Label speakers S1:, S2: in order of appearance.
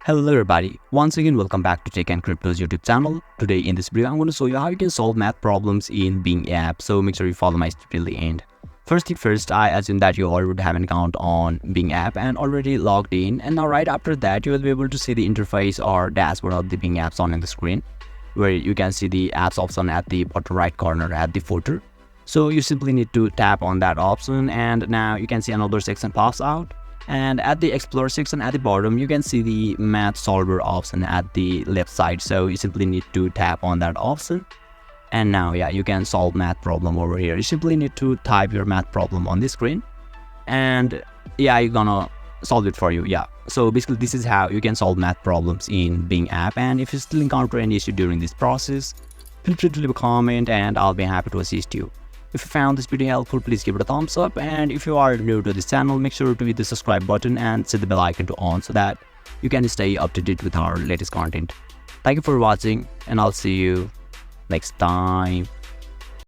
S1: Hello everybody, once again welcome back to Tech and Crypto's YouTube channel. Today in this video I'm going to show you how you can solve math problems in Bing app, so make sure you follow my step till the end. First thing first, I assume that you already have an account on Bing app and already logged in, and now right after that you will be able to see the interface or dashboard of the Bing apps on the screen, where you can see the apps option at the bottom right corner at the footer. So you simply need to tap on that option, and now you can see another section pops out. And at the Explorer section at the bottom, you can see the Math Solver option at the left side. So you simply need to tap on that option. And now, you can solve math problem over here. You simply need to type your math problem on the screen. And you're gonna solve it for you. So basically, this is how you can solve math problems in Bing app. And if you still encounter any issue during this process, feel free to leave a comment and I'll be happy to assist you. If you found this video helpful, please give it a thumbs up, and if you are new to this channel, make sure to hit the subscribe button and set the bell icon to on so that you can stay up to date with our latest content. Thank you for watching, and I'll see you next time.